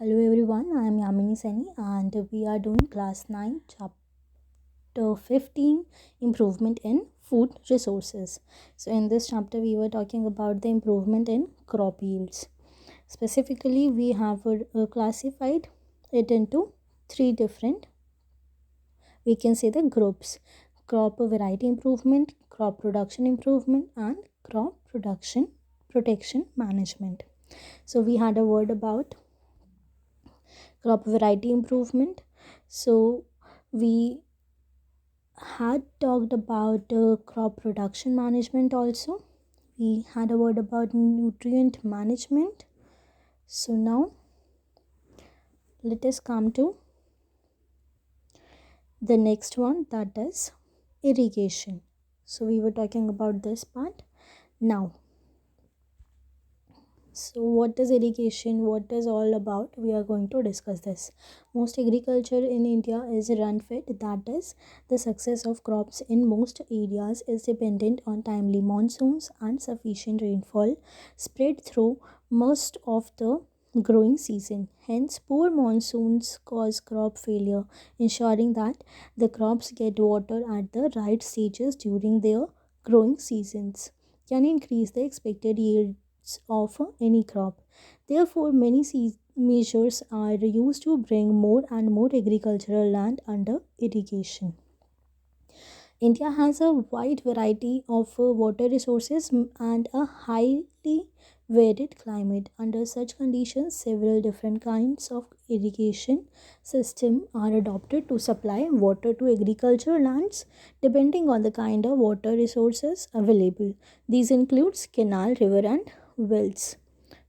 Hello everyone, I am Yamini Seni and we are doing class 9 chapter 15 improvement in food resources. So in this chapter we were talking about the improvement in crop yields. Specifically we have classified it into three different, we can say, the groups: crop variety improvement, crop production improvement and crop production protection management. So we had a word about crop variety improvement. So we had talked about crop production management also. We had a word about nutrient management. So now let us come to the next one, that is irrigation. So we were talking about this part. Now, so what is irrigation? What is all about? We are going to discuss this. Most agriculture in India is run fed. That is, the success of crops in most areas is dependent on timely monsoons and sufficient rainfall spread through most of the growing season. Hence, poor monsoons cause crop failure, ensuring that the crops get water at the right stages during their growing seasons can increase the expected yield of any crop. Therefore, many measures are used to bring more and more agricultural land under irrigation. India has a wide variety of water resources and a highly varied climate. Under such conditions, several different kinds of irrigation system are adopted to supply water to agricultural lands depending on the kind of water resources available. These includes canal, river and wells.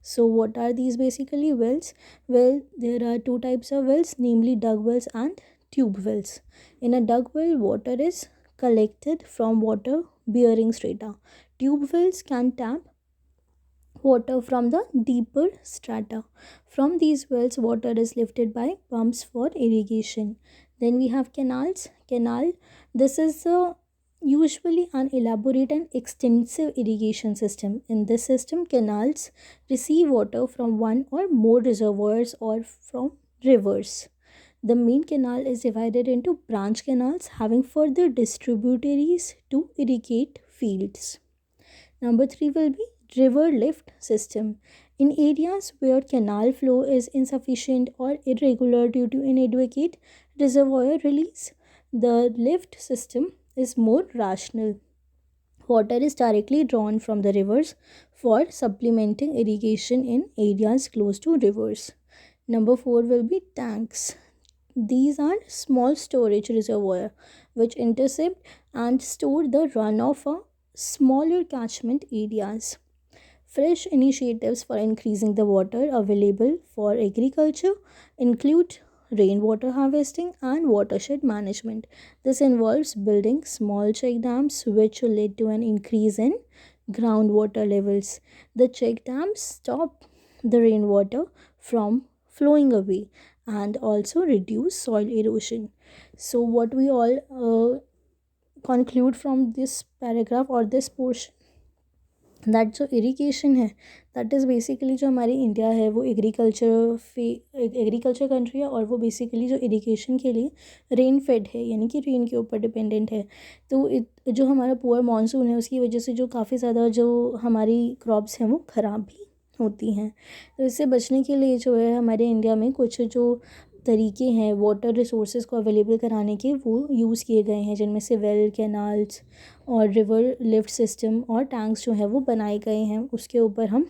So what are these basically? Wells? Well, there are two types of wells, namely dug wells and tube wells. In a dug well, water is collected from water bearing strata. Tube wells can tap water from the deeper strata. From these wells, water is lifted by pumps for irrigation. Then we have canals. Canal, this is usually an elaborate and extensive irrigation system. In this system, canals receive water from one or more reservoirs or from rivers. The main canal is divided into branch canals having further distributaries to irrigate fields. Number 3 will be river lift system. In areas where canal flow is insufficient or irregular due to inadequate reservoir release, the lift system is more rational. Water is directly drawn from the rivers for supplementing irrigation in areas close to rivers. Number 4 will be tanks. These are small storage reservoirs which intercept and store the runoff of smaller catchment areas. Fresh initiatives for increasing the water available for agriculture include rainwater harvesting and watershed management. This involves building small check dams which lead to an increase in groundwater levels. The check dams stop the rainwater from flowing away and also reduce soil erosion. So what we all conclude from this paragraph or this portion, that जो irrigation है, that is basically जो हमारी India है वो agriculture country है और वो basically जो इरिगेशन के लिए रेन फेड है, यानी कि रेन के ऊपर डिपेंडेंट है. तो जो हमारा पुअर मानसून है उसकी वजह से जो काफ़ी ज़्यादा जो हमारी क्रॉप्स हैं वो ख़राब भी होती हैं. तो इससे बचने के लिए जो है हमारे इंडिया में कुछ जो तरीके हैं वाटर रिसोर्सेज को अवेलेबल कराने के वो यूज़ किए गए हैं, जिनमें से वेल, कैनाल्स और रिवर लिफ्ट सिस्टम और टैंक्स जो हैं वो बनाए गए हैं. उसके ऊपर हम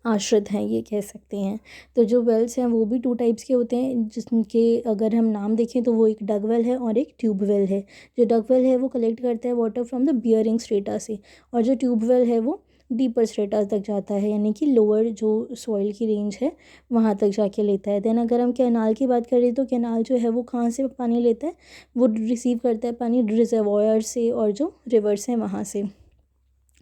आश्रित हैं ये कह सकते हैं. तो जो वेल्स हैं वो भी टू टाइप्स के होते हैं, जिसके अगर हम नाम देखें तो वो एक डग वेल है और एक ट्यूब वेल है. जो डग वेल है वो कलेक्ट करता है water from the bearing strata से, और जो ट्यूब वेल है वो डीपर स्ट्रेटा तक जाता है, यानी कि लोअर जो सॉइल की रेंज है वहाँ तक जाके लेता है. देन अगर हम कैनाल की बात करें तो कैनाल जो है वो कहाँ से पानी लेता है, वो रिसीव करता है पानी रिजर्वॉयर से और जो रिवर्स हैं वहाँ से.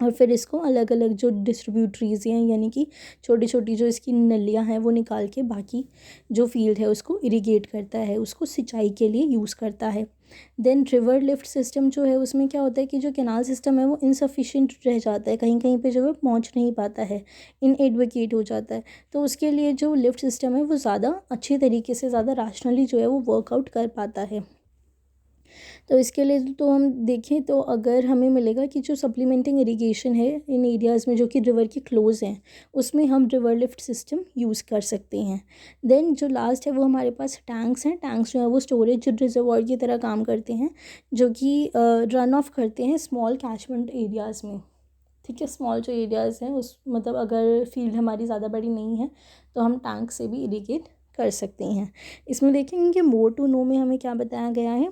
और फिर इसको अलग अलग जो डिस्ट्रीब्यूटरीज हैं, यानी कि छोटी छोटी जो इसकी नलियाँ हैं वो निकाल के बाकी जो फील्ड है उसको इरिगेट करता है, उसको सिंचाई के लिए यूज़ करता है। देन रिवर लिफ्ट सिस्टम जो है उसमें क्या होता है कि जो कैनाल सिस्टम है वो इनसफिशिएंट रह जाता है, कहीं कहीं पे जो है पहुंच नहीं पाता है, इनएडवोकेट हो जाता है। तो उसके लिए जो लिफ्ट सिस्टम है वो ज़्यादा अच्छे तरीके से, ज़्यादा रैशनली जो है वो वर्कआउट कर पाता है। तो इसके लिए तो हम देखें तो अगर हमें मिलेगा कि जो सप्लीमेंटिंग इरिगेशन है इन एरियाज़ में जो कि रिवर के क्लोज हैं, उसमें हम रिवर लिफ्ट सिस्टम यूज़ कर सकते हैं। देन जो लास्ट है वो हमारे पास टैंक्स हैं। टैंक्स जो है वो स्टोरेज रिजर्वॉयर की तरह काम करते हैं, जो कि रन ऑफ करते हैं स्मॉल कैचमेंट एरियाज़ में। ठीक है, स्मॉल जो एरियाज़ हैं उस मतलब अगर फील्ड हमारी ज़्यादा बड़ी नहीं है तो हम टैंक से भी इरिगेट कर सकते हैं। इसमें देखेंगे कि मोर टू नो में हमें क्या बताया गया है।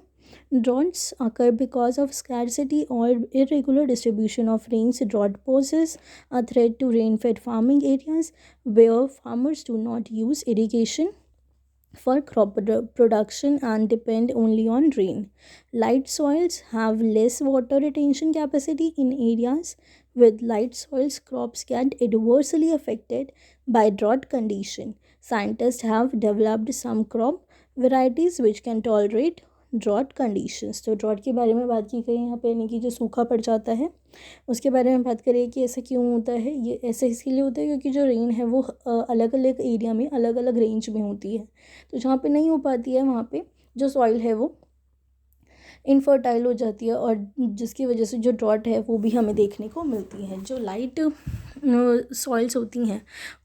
Droughts occur because of scarcity or irregular distribution of rains. Drought poses a threat to rain-fed farming areas where farmers do not use irrigation for crop production and depend only on rain. Light soils have less water retention capacity. In areas with light soils, crops get adversely affected by drought condition. Scientists have developed some crop varieties which can tolerate drought conditions. तो drought के बारे में बात की गई यहाँ पे, यानी कि जो सूखा पड़ जाता है उसके बारे में बात करें कि ऐसा क्यों होता है। ये ऐसे इसलिए होता है क्योंकि जो रेन है वो अलग अलग एरिया में अलग अलग रेंज में होती है। तो जहाँ पे नहीं हो पाती है वहाँ पे जो सॉइल है वो इनफर्टाइल हो जाती है, और जिसकी वजह से जो ड्रॉट है वो भी हमें देखने को मिलती है। जो लाइट सॉइल्स होती हैं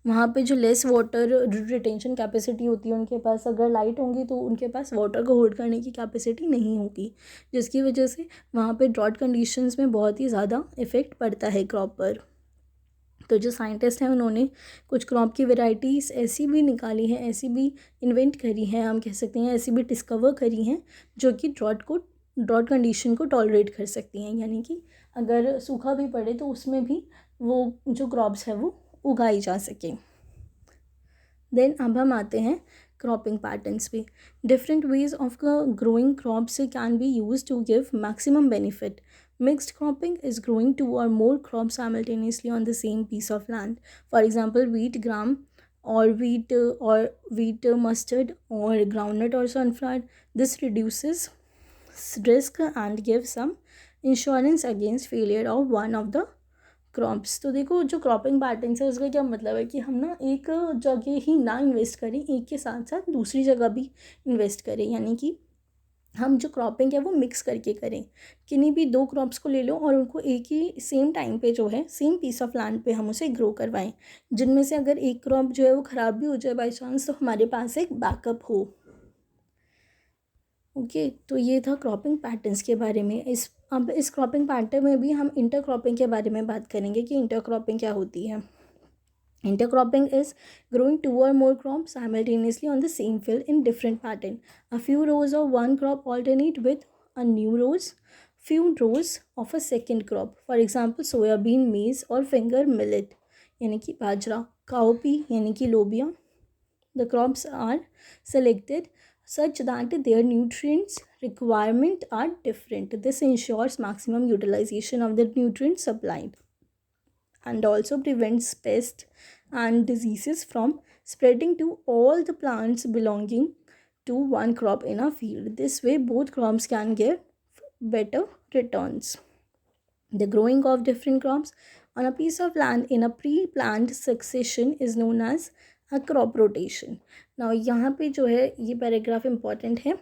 वहाँ पे जो लेस वाटर रिटेंशन कैपेसिटी होती है उनके पास, अगर लाइट होंगी तो उनके पास वाटर को होल्ड करने की कैपेसिटी नहीं होगी, जिसकी वजह से वहाँ पे ड्रॉट कंडीशंस में बहुत ही ज़्यादा इफ़ेक्ट पड़ता है क्रॉप पर। तो जो साइंटिस्ट हैं उन्होंने कुछ क्रॉप की वेराइटीज़ ऐसी भी निकाली हैं, ऐसी भी इन्वेंट करी हैं, हम कह सकते हैं ऐसी भी डिस्कवर करी हैं जो कि ड्रॉट कंडीशन को टॉलरेट कर सकती हैं, यानी कि अगर सूखा भी पड़े तो उसमें भी वो जो क्रॉप्स है वो उगाई जा सकें। देन अब हम आते हैं क्रॉपिंग पैटर्न्स पे। Different ways of growing crops can be use to give maximum benefit. Mixed cropping is growing two or more crops simultaneously on the same piece of land. For example, wheat, gram, or wheat mustard, or groundnut or sunflower. This reduces risk and gives some insurance against failure of one of the crops. तो देखो जो cropping patterns है उसका क्या मतलब है कि हम ना एक जगह ही ना इन्वेस्ट करें, एक के साथ साथ दूसरी जगह भी इन्वेस्ट करें, यानी कि हम जो क्रॉपिंग है वो मिक्स करके करें। किन्हीं भी दो क्रॉप्स को ले लो और उनको एक ही सेम टाइम पे जो है सेम पीस ऑफ लैंड पे हम उसे ग्रो करवाएं, जिनमें से अगर एक क्रॉप जो है वो ख़राब भी हो जाए बाई चांस तो हमारे पास एक बैकअप हो। ओके, तो ये था क्रॉपिंग पैटर्न्स के बारे में। अब इस क्रॉपिंग पैटर्न में भी हम इंटरक्रॉपिंग के बारे में बात करेंगे कि इंटरक्रॉपिंग क्या होती है। Intercropping is growing two or more crops simultaneously on the same field in different pattern. A few rows of one crop alternate with few rows of a second crop. For example, soybean, maize or finger millet यानी कि बाजरा, cowpea यानी कि लोबिया. The crops are selected such that their nutrients requirement are different. This ensures maximum utilization of the nutrients supplied and also prevents pests and diseases from spreading to all the plants belonging to one crop in a field. This way, both crops can give better returns. The growing of different crops on a piece of land in a pre-planned succession is known as a crop rotation. Now यहाँ पे जो है ये paragraph important है.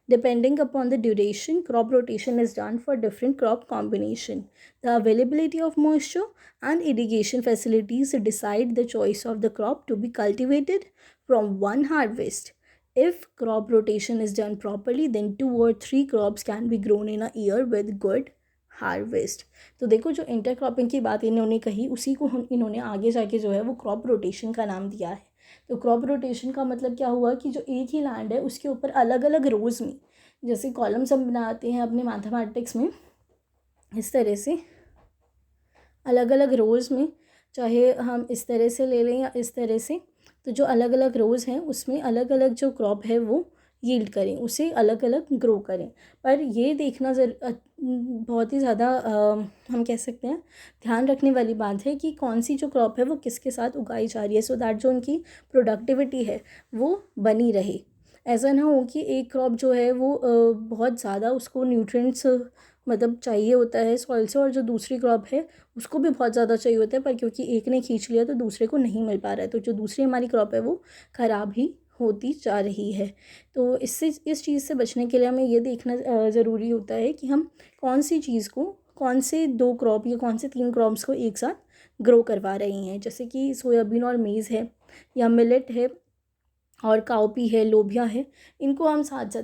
Depending upon the duration, crop rotation is done for different crop combination. The availability of moisture and irrigation facilities decide the choice of the crop to be cultivated from one harvest. If crop rotation is done properly, then 2 or 3 crops can be grown in a year with good harvest. तो देखो जो intercropping की बात इन्होंने कही उसी को इन्होंने आगे जाके जो है वो क्रॉप रोटेशन का नाम दिया है। तो क्रॉप रोटेशन का मतलब क्या हुआ कि जो एक ही लैंड है उसके ऊपर अलग अलग रोज़ में, जैसे कॉलम्स हम बनाते हैं अपने मैथमेटिक्स में, इस तरह से अलग अलग रोज़ में, चाहे हम इस तरह से ले लें या इस तरह से, तो जो अलग अलग रोज़ हैं उसमें अलग अलग जो क्रॉप है वो यील्ड करें, उसे अलग अलग ग्रो करें। पर ये देखना बहुत ही ज़्यादा हम कह सकते हैं ध्यान रखने वाली बात है कि कौन सी जो क्रॉप है वो किसके साथ उगाई जा रही है, सो दैट जो उनकी प्रोडक्टिविटी है वो बनी रहे। ऐसा ना हो कि एक क्रॉप जो है वो बहुत ज़्यादा उसको न्यूट्रिएंट्स मतलब चाहिए होता है सॉइल से, और जो दूसरी क्रॉप है उसको भी बहुत ज़्यादा चाहिए होता है, पर क्योंकि एक ने खींच लिया तो दूसरे को नहीं मिल पा रहा है, तो जो दूसरी हमारी क्रॉप है वो ख़राब ही होती जा रही है। तो इस चीज़ से बचने के लिए हमें ये देखना ज़रूरी होता है कि हम कौन सी चीज़ को, कौन से 2 क्रॉप या कौन से 3 क्रॉप्स को एक साथ ग्रो करवा रही हैं। जैसे कि सोयाबीन और मेज़ है, या मिलेट है, और काउपी है, लोबिया है, इनको हम साथ साथ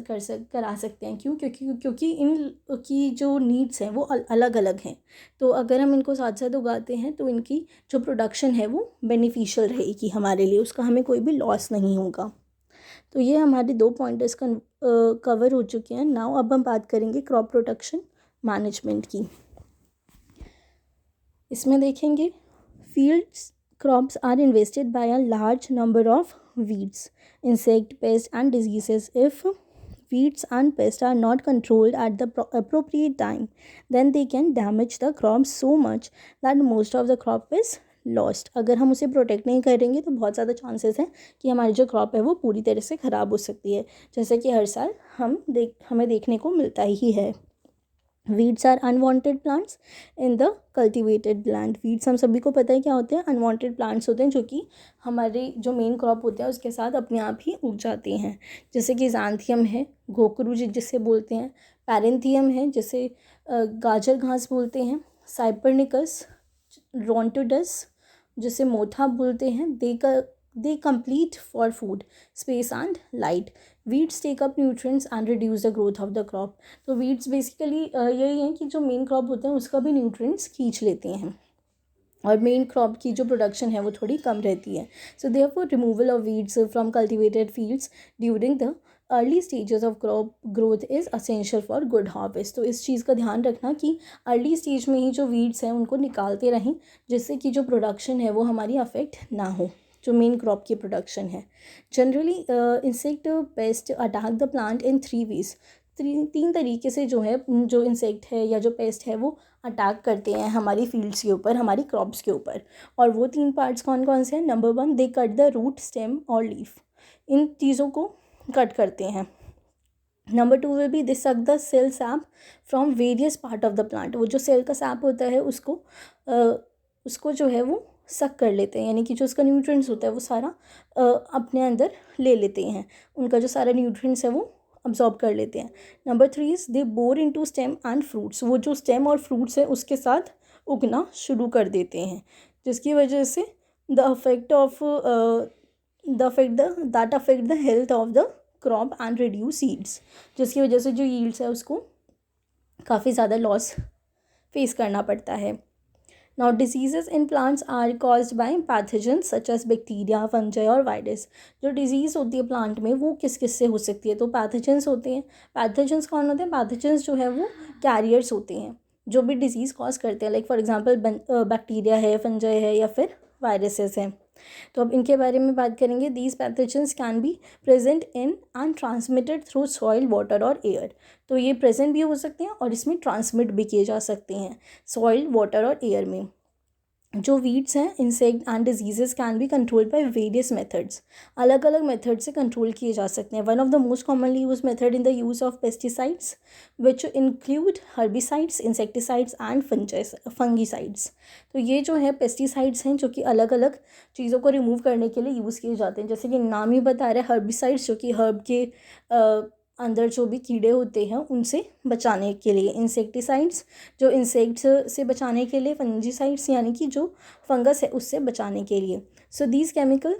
करा सकते हैं। क्यों? क्योंकि इन की जो नीड्स हैं वो अलग अलग हैं। तो अगर हम इनको साथ साथ उगाते हैं तो इनकी जो प्रोडक्शन है वो बेनिफिशियल रहेगी हमारे लिए, उसका हमें कोई भी लॉस नहीं होगा। तो ये हमारे 2 पॉइंटर्स कवर हो चुके हैं। नाउ अब हम बात करेंगे क्रॉप प्रोटेक्शन मैनेजमेंट की। इसमें देखेंगे fields crops are invested by a large number of weeds, insect pests and diseases. If weeds and pests are not controlled at the appropriate time, then they can damage the crop so much that most of the crop is lost. अगर हम उसे protect नहीं करेंगे तो बहुत ज़्यादा chances हैं कि हमारी जो क्रॉप है वो पूरी तरह से ख़राब हो सकती है, जैसे कि हर साल हमें देखने को मिलता ही है। Weeds are unwanted plants in the cultivated land. Weeds हम सभी को पता है क्या होते हैं, अनवांटेड प्लांट्स होते हैं जो कि हमारे जो मेन क्रॉप होते हैं उसके साथ अपने आप ही उग जाते हैं। जैसे कि ज़ांथियम है, घोकरू जिसे बोलते हैं, पैरेंथियम है जिसे गाजर घास बोलते हैं, साइपरनिकस, रोंटोडस जिसे मोथा बोलते हैं, दे complete for food, space and light. Weeds take up nutrients and reduce the growth of the crop. तो weeds बेसिकली यही है कि जो मेन क्रॉप होते हैं उसका भी न्यूट्रिएंट्स खींच लेते हैं, और मेन क्रॉप की जो प्रोडक्शन है वो थोड़ी कम रहती है। So therefore removal of weeds from cultivated fields during the early stages of crop growth is essential for good harvest. तो इस चीज़ का ध्यान रखना कि अर्ली स्टेज में ही जो वीड्स हैं उनको निकालते रहें, जिससे कि जो प्रोडक्शन है वो हमारी अफेक्ट ना हो, जो मेन क्रॉप की प्रोडक्शन है। Generally insect pest attack the plant in 3 ways. 3 तरीके से जो है जो इंसेक्ट है या जो पेस्ट है वो अटैक करते हैं हमारी फील्ड्स के ऊपर, हमारी क्रॉप्स के ऊपर। और वो 3 पार्ट्स कौन कौन से हैं? Number 1, they cut the root, stem और लीफ। इन चीज़ों को कट करते हैं। Number 2 will be they suck the cell sap from various part of the plant. वो जो सेल का सैप होता है उसको जो है वो सक कर लेते हैं, यानी कि जो उसका न्यूट्रिएंट्स होता है वो सारा अपने अंदर ले लेते हैं, उनका जो सारा न्यूट्रिएंट्स है वो अब्जॉर्ब कर लेते हैं। Number 3 is they bore into stem and fruits. वो जो स्टेम और फ्रूट्स है उसके साथ उगना शुरू कर देते हैं, जिसकी वजह say that affect the health of the crop and reduce seeds, जिसकी वजह से जो यील्ड्स है उसको काफ़ी ज़्यादा लॉस फेस करना पड़ता है। Now diseases in plants are caused by pathogens such as bacteria, fungi और वायरस। जो डिजीज़ होती है प्लांट में वो किस किस से हो सकती है? तो पैथोजेंस होते हैं। पैथोजेंस कौन होते हैं? पैथोजेंस जो है वो कैरियर्स होते हैं जो भी डिजीज़ कॉज करते हैं, लाइक फॉर एग्जांपल बैक्टीरिया है, फंजाई है या फिर वायरसेस हैं। तो अब इनके बारे में बात करेंगे। These pathogens can be present in and transmitted through soil, water और एयर। तो ये प्रेजेंट भी हो सकते हैं और इसमें ट्रांसमिट भी किए जा सकते हैं सॉइल, वाटर और एयर में। जो वीड्स हैं, insect and diseases can be controlled by various methods. अलग अलग मेथड से कंट्रोल किए जा सकते हैं। One of the most commonly use method in the use of pesticides which include herbicides, insecticides and fungicides. तो ये जो है पेस्टिसाइड्स हैं जो कि अलग अलग चीज़ों को रिमूव करने के लिए यूज़ किए जाते हैं, जैसे कि नाम ही बता रहे हैं, हर्बिसाइड्स जो कि हर्ब के अंदर जो भी कीड़े होते हैं उनसे बचाने के लिए, इंसेक्टिसाइड्स जो इंसेक्ट्स से बचाने के लिए, फंजीसाइड्स यानी कि जो फंगस है उससे बचाने के लिए। So these chemical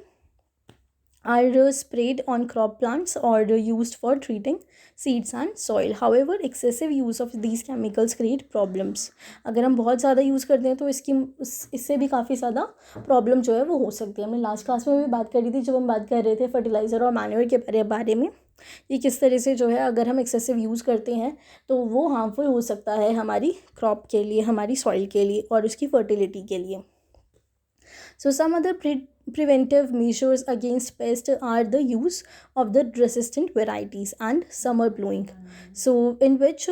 are spread on crop plants और used for treating seeds and soil. However excessive use of these chemicals create problems. अगर हम बहुत ज़्यादा यूज़ करते हैं तो इससे भी काफ़ी ज़्यादा प्रॉब्लम जो है वो हो सकती है। हमने लास्ट क्लास में भी बात करी थी जब हम बात कर रहे थे फर्टिलाइज़र और मैन्योर के बारे में, ये किस तरह से जो है अगर हम एक्सेसिव यूज़ करते हैं तो वो हार्मफुल हो सकता है हमारी क्रॉप के लिए, हमारी सॉइल के लिए और उसकी फर्टिलिटी के लिए। So some other preventive measures against pests are the use of the resistant varieties and summer plowing. So, in which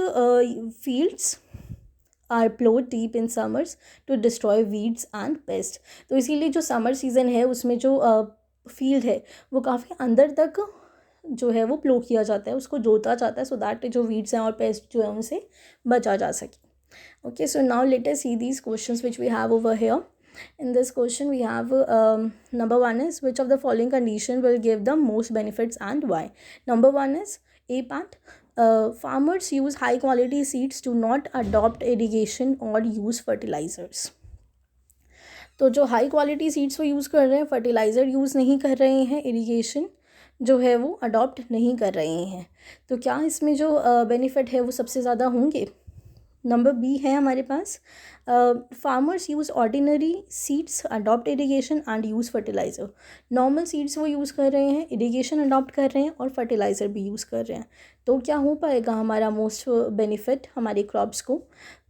fields are plowed deep in summers to destroy weeds and pests. तो इसीलिए जो summer season है उसमें जो field है वो काफ़ी अंदर तक जो है वो प्लो किया जाता है, उसको जोता जाता है, सो दैट जो वीड्स हैं और पेस्ट जो है उनसे बचा जा सके. Okay, so now let us see these questions which we have over here. In this question we have number one is, which of the following condition will give the most benefits and why? Number one is A part. Farmers use high quality seeds, do not adopt irrigation or use fertilizers. तो जो high quality seeds वो use कर रहे हैं, fertiliser use नहीं कर रहे हैं, इरिगेशन जो है वो अडॉप्ट नहीं कर रहे हैं. तो क्या इसमें जो बेनिफिट है वो सबसे ज़्यादा होंगे? नंबर बी है हमारे पास, farmers use ordinary seeds, adopt irrigation and use fertiliser. Normal seeds वो यूज़ कर रहे हैं, इरिगेशन अडॉप्ट कर रहे हैं और फर्टिलाइज़र भी यूज़ कर रहे हैं. तो क्या हो पाएगा हमारा मोस्ट बेनिफिट हमारे क्रॉप्स को?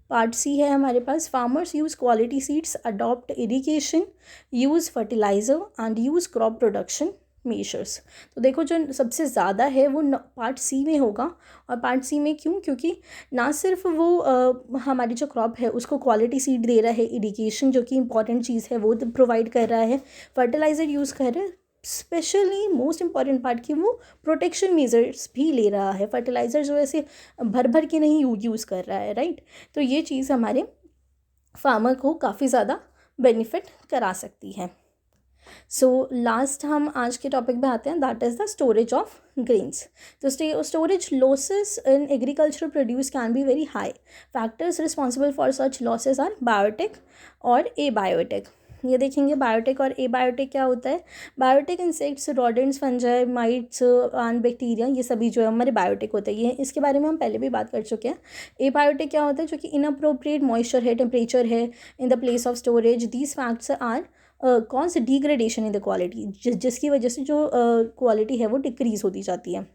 पार्ट सी है हमारे पास, farmers use quality seeds, adopt irrigation, use fertiliser and use crop production measures. तो देखो जो सबसे ज़्यादा है वो पार्ट सी में होगा. और पार्ट सी में क्यों? क्योंकि ना सिर्फ वो हमारी जो क्रॉप है उसको क्वालिटी सीड दे रहा है, इरिगेशन जो कि इंपॉर्टेंट चीज़ है वो प्रोवाइड कर रहा है, फर्टिलाइज़र यूज़ कर रहा है, स्पेशली मोस्ट इंपॉर्टेंट पार्ट की वो प्रोटेक्शन मेजर्स भी ले रहा है. फर्टिलाइज़र जो ऐसे भर भर के नहीं यूज़ कर रहा है, राइट. तो ये चीज़ हमारे फार्मर को काफ़ी ज़्यादा बेनिफिट करा सकती है. सो लास्ट हम आज के टॉपिक पे आते हैं, that is the storage of grains. तो storage losses in agriculture produce can be very high. Factors responsible for such losses are biotic और एबायोटिक. ये देखेंगे बायोटिक और एबायोटिक क्या होता है. Biotic insects, rodents, fungi, mites and bacteria, ये सभी जो है हमारे बायोटिक होते हैं. ये इसके बारे में हम पहले भी बात कर चुके हैं. एबायोटिक क्या होता है? जो कि इनअप्रोप्रिएट मॉइस्चर है, टेम्परेचर है in the place of storage. These facts are कौन से डिग्रेडेशन इन द क्वालिटी, जिसकी वजह से जो क्वालिटी है वो डिक्रीज़ होती जाती है.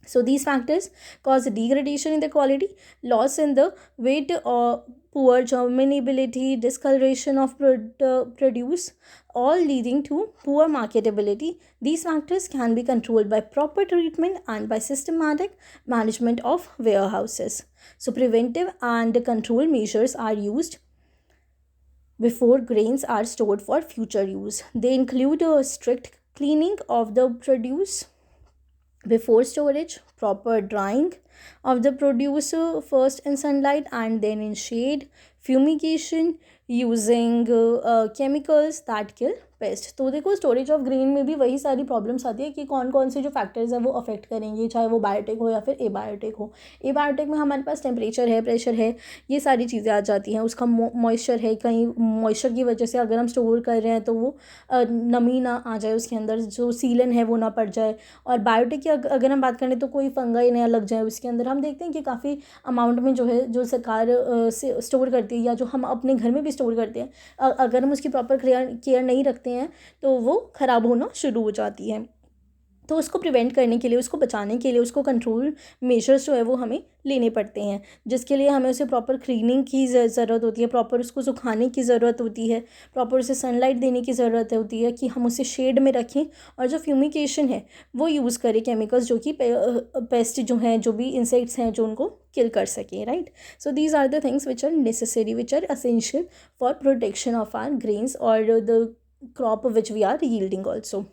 So these factors cause degradation in the quality, loss in the weight, or poor germinability, discoloration of produce, all leading to poor marketability. These factors can be controlled by proper treatment and by systematic management of warehouses. So preventive and control measures are used before grains are stored for future use. They include a strict cleaning of the produce before storage, proper drying of the produce first in sunlight and then in shade, fumigation, using chemicals that kill paste. तो देखो storage of grain में भी वही सारी problems आती है कि कौन कौन से जो फैक्टर्स हैं वो अफेक्ट करेंगे, चाहे वो बायोटिक हो या फिर एबायोटिक हो. एबायोटिक में हमारे पास टेम्परेचर है, प्रेशर है, ये सारी चीज़ें आ जाती हैं. उसका मॉइस्चर है, कहीं मॉइस्चर की वजह से अगर हम स्टोर कर रहे हैं तो वो नमी ना आ जाए उसके अंदर, जो सीलन है वो ना पड़ जाए. और बायोटिक की अगर हम बात करें तो कोई फंगाई ना लग जाए उसके अंदर. हम देखते हैं कि काफ़ी अमाउंट में जो है जो सरकार से स्टोर करती है या जो हम अपने घर में भी स्टोर करते हैं, अगर हम उसकी प्रॉपर केयर नहीं रखते हैं तो वो ख़राब होना शुरू हो जाती है. तो उसको प्रिवेंट करने के लिए, उसको बचाने के लिए, उसको कंट्रोल मेजर्स जो है वो हमें लेने पड़ते हैं, जिसके लिए हमें उसे प्रॉपर क्लीनिंग की ज़रूरत होती है, प्रॉपर उसको सुखाने की ज़रूरत होती है, प्रॉपर उसे सनलाइट देने की ज़रूरत होती है कि हम उसे शेड में रखें. और जो फ्यूमिकेशन है वो यूज़ करें, केमिकल्स जो कि पेस्ट जो हैं, जो भी इंसेक्ट्स हैं जो उनको किल कर सकें, right. So these are the things which are necessary, which are essential for protection of our grains और the crop which we are yielding also.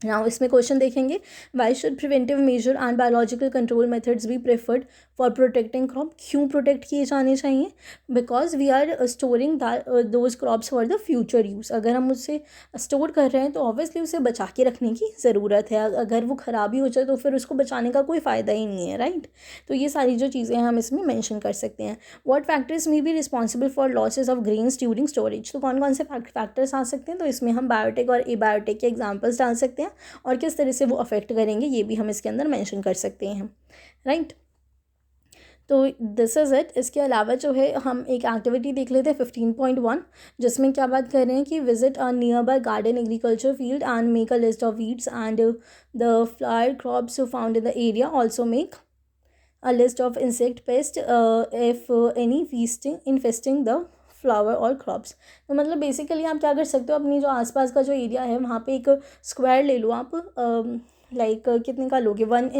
Now इसमें क्वेश्चन देखेंगे, why should preventive measure and biological control methods be preferred for protecting crop. क्यों protect किए जाने चाहिए? Because we are storing those crops for the future use. अगर हम उसे store कर रहे हैं तो ऑब्वियसली उसे बचा के रखने की ज़रूरत है. अगर वो ख़राब ही हो जाए तो फिर उसको बचाने का कोई फ़ायदा ही नहीं है, राइट. तो ये सारी जो चीज़ें हैं हम इसमें मैंशन कर सकते हैं. What factors may be responsible for losses of grains during storage. तो कौन कौन से फैक्टर्स आ सकते हैं? तो इसमें हम बायोटिक और एबायोटिक के एग्जाम्पल्स डाल सकते हैं और किस तरह से वो अफेक्ट करेंगे ये भी हम इसके अंदर मेंशन कर सकते हैं, राइट. तो दिस इज़ इट. इसके अलावा जो है हम एक एक्टिविटी देख लेते हैं 15.1, जिसमें क्या बात कर रहे हैं कि visit a near by garden agriculture field and make a list of weeds and the flower crops found in the area. Also make a list of insect pest if any infesting the flower और crops. तो मतलब basically आप क्या कर सकते हो, अपनी जो आसपास का जो एरिया है वहाँ पे एक स्क्वायर ले लो आप, लाइक कितने का लोगे, 1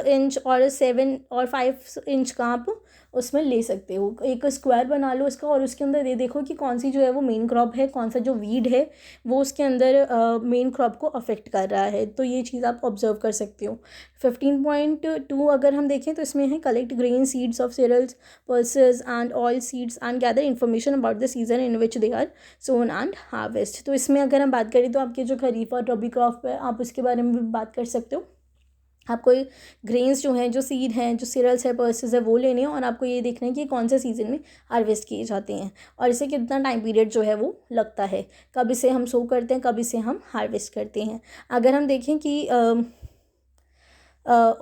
इंच और 7 और 5 इंच का आप उसमें ले सकते हो। एक स्क्वायर बना लो उसका, और उसके अंदर ये देखो कि कौन सी जो है वो मेन क्रॉप है, कौन सा जो वीड है वो उसके अंदर मेन क्रॉप को अफेक्ट कर रहा है। तो ये चीज़ आप ऑब्जर्व कर सकते हो। 15.2 अगर हम देखें तो इसमें है collect grain seeds of cereals, pulses and oil seeds and gather information about the season in which they are sown and harvest. तो इसमें अगर हम बात करें तो आपके जो खरीफ और रबी क्रॉप है आप उसके बारे में भी बात कर सकते हो। आपको ग्रेन्स जो हैं, जो सीड हैं, जो सीरियल्स है, पल्सेस है, वो लेने हैं, और आपको ये देखना है कि कौन से सीज़न में हार्वेस्ट किए जाते हैं और इसे कितना टाइम पीरियड जो है वो लगता है, कब इसे हम सो करते हैं, कब इसे हम हार्वेस्ट करते हैं। अगर हम देखें कि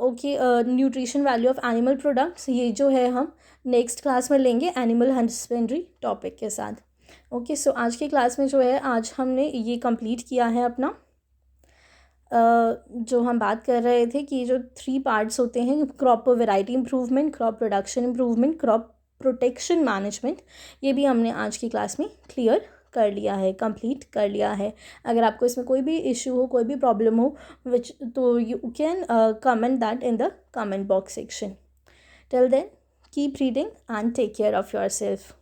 okay, nutrition value of animal products, ये जो है हम नेक्स्ट क्लास में लेंगे एनिमल हस्बेंड्री टॉपिक के साथ। ओके, सो आज की क्लास में जो है आज हमने ये कंप्लीट किया है अपना जो हम बात कर रहे थे कि जो 3 पार्ट्स होते हैं, crop variety improvement, crop production improvement, crop protection management, ये भी हमने आज की क्लास में क्लियर कर लिया है, कंप्लीट कर लिया है। अगर आपको इसमें कोई भी इशू हो, कोई भी प्रॉब्लम हो, विच तो you can comment that in the comment box section. Till then keep reading and take care of your self.